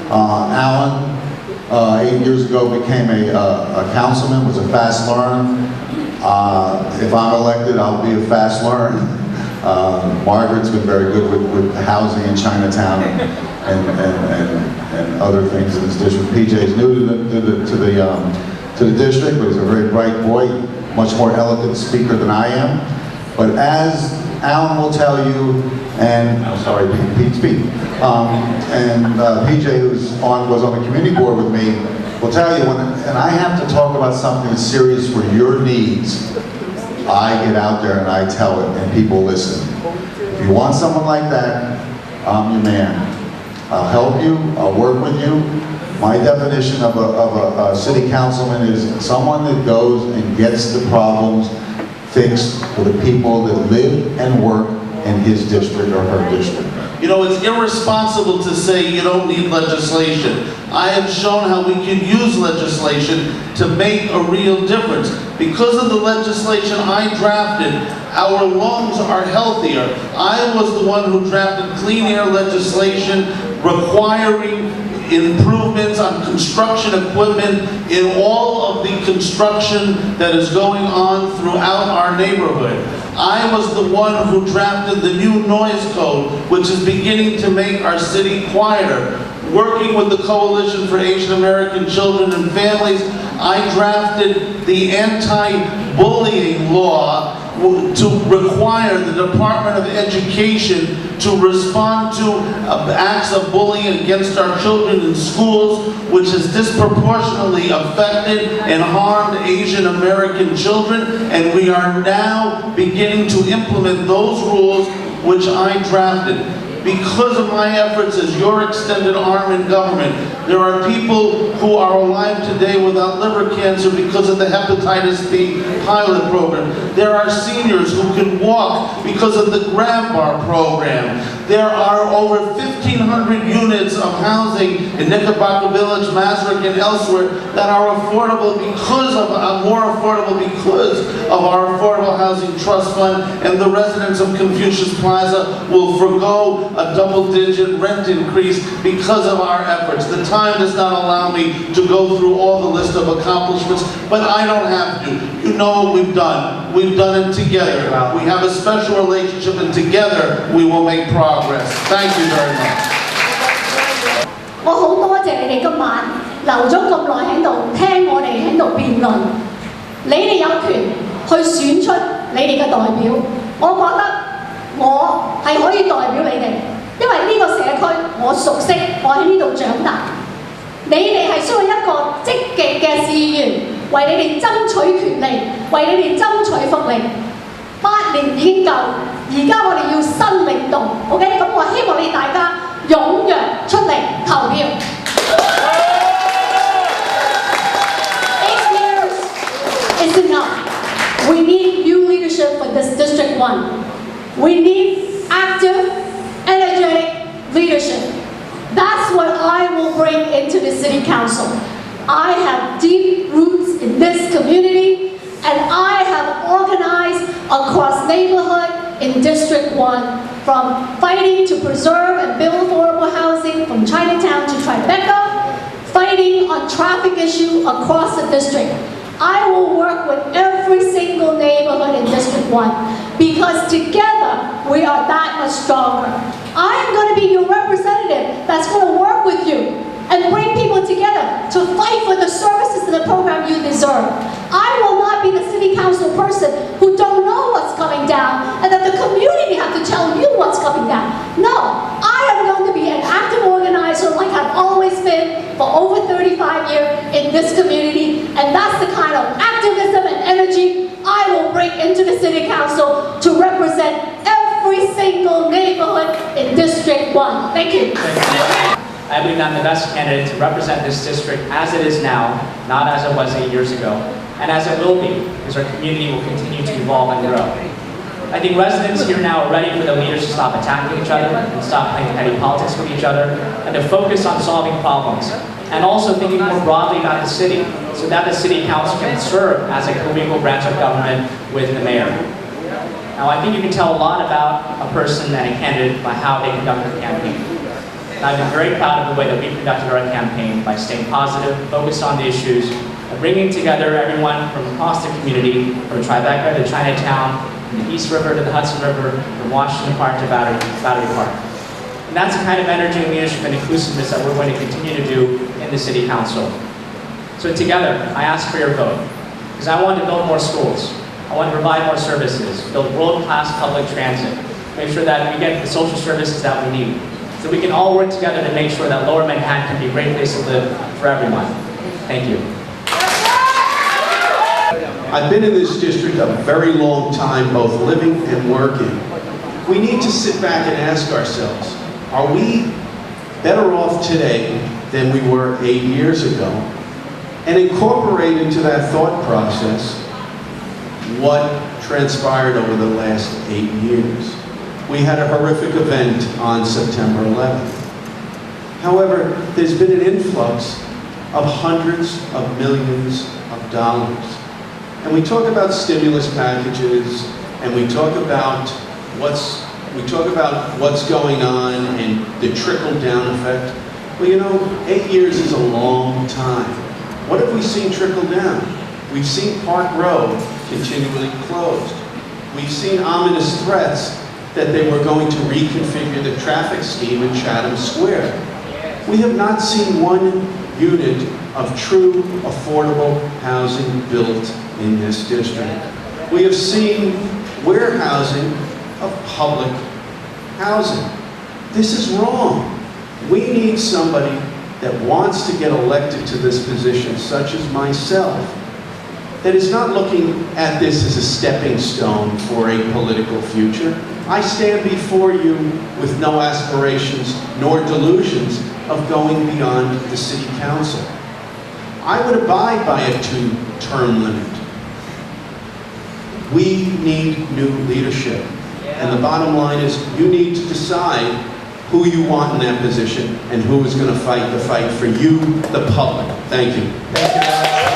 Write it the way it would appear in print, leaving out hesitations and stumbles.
Alan, 8 years ago, became a councilman, was a fast learner. If I'm elected, I'll be a fast learner. Margaret's been very good with housing in Chinatown and other things in this district. PJ's new to the district, but he's a very bright boy, much more eloquent speaker than I am. But as Alan will tell you, and I'm sorry, Pete's Pete, and PJ, was on the community board with me, will tell you, and I have to talk about something that's serious for your needs, I get out there and I tell it, and people listen. If you want someone like that, I'm your man. I'll help you, I'll work with you. My definition of a city councilman is someone that goes and gets the problems fixed for the people that live and work in his district or her district. You know, it's irresponsible to say you don't need legislation. I have shown how we can use legislation to make a real difference. Because of the legislation I drafted, our lungs are healthier. I was the one who drafted clean air legislation requiring improvements on construction equipment in all of the construction that is going on throughout our neighborhood. I was the one who drafted the new noise code, which is beginning to make our city quieter. Working with the Coalition for Asian American Children and Families, I drafted the anti-bullying law to require the Department of Education to respond to acts of bullying against our children in schools, which has disproportionately affected and harmed Asian American children, and we are now beginning to implement those rules which I drafted. Because of my efforts as your extended arm in government, there are people who are alive today without liver cancer because of the hepatitis B pilot program. There are seniors who can walk because of the Grab Bar program. There are over 1,500 units of housing in Knickerbocker Village, Masrick, and elsewhere that are affordable because of, more affordable because of our Affordable Housing Trust Fund, and the residents of Confucius Plaza will forgo a double-digit rent increase because of our efforts. The time does not allow me to go through all the list of accomplishments, but I don't have to. You know what we've done. We've done it together. We have a special relationship, and together we will make progress. Thank you very much. 我好多謝你哋今晚留咗咁耐喺度聽我哋喺度辯論，你哋有權去選出你哋嘅代表，我覺得我係可以代表你哋。因為呢個社區我熟悉，我喺呢度長大。你哋係需要一個積極嘅事員，為你哋爭取權利，為你哋爭取福利。8年已經夠，而家我哋要新領導 ，OK？ 咁我希望你大家踴躍出嚟投票。8 years is enough. We need new leadership for this District 1. We need active, energetic leadership. That's what I will bring into the City Council. I have deep roots in this community, and I have organized across neighborhood in District 1, from fighting to preserve and build affordable housing from Chinatown to Tribeca, fighting on traffic issue across the district. I will work with every single neighborhood in District 1 because together we are that much stronger. I am going to be your representative that's going to work with you and bring people together to fight for the services and the program you deserve. I will not be the city council person who don't know what's coming down and that the community have to tell you what's coming down. No, I am going to be an active organizer like I've always been for over 35 years in this community, and that's the kind of activism and energy I will bring into the City Council to represent every single neighborhood in District 1. Thank you. I believe I'm the best candidate to represent this district as it is now, not as it was 8 years ago, and as it will be, because our community will continue to evolve and grow. I think residents here now are ready for the leaders to stop attacking each other and stop playing petty politics with each other, and to focus on solving problems, and also thinking more broadly about the city, so that the City Council can serve as a co-equal branch of government with the mayor. Now, I think you can tell a lot about a person and a candidate by how they conduct their campaign. And I've been very proud of the way that we conducted our campaign by staying positive, focused on the issues, and bringing together everyone from across the community, from Tribeca to Chinatown, from the East River to the Hudson River, from Washington Park to Battery Park. And that's the kind of energy and leadership and inclusiveness that we're going to continue to do in the City Council. So together, I ask for your vote, because I want to build more schools. I want to provide more services, build world-class public transit, make sure that we get the social services that we need, so we can all work together to make sure that Lower Manhattan can be a great place to live for everyone. Thank you. I've been in this district a very long time, both living and working. We need to sit back and ask ourselves, are we better off today than we were 8 years ago? And incorporate into that thought process what transpired over the last 8 years. We had a horrific event on September 11th. However, there's been an influx of hundreds of millions of dollars. And we talk about stimulus packages, and we talk about what's going on and the trickle-down effect. Well, you know, 8 years is a long time. What have we seen trickle down? We've seen Park Row continually closed. We've seen ominous threats that they were going to reconfigure the traffic scheme in Chatham Square. We have not seen one unit of true affordable housing built in this district. We have seen warehousing of public housing. This is wrong. We need somebody that wants to get elected to this position, such as myself, that is not looking at this as a stepping stone for a political future. I stand before you with no aspirations nor delusions of going beyond the City Council. I would abide by a 2-term limit. We need new leadership. And the bottom line is, you need to decide who you want in that position and who is going to fight the fight for you, the public. Thank you. Thank you very much.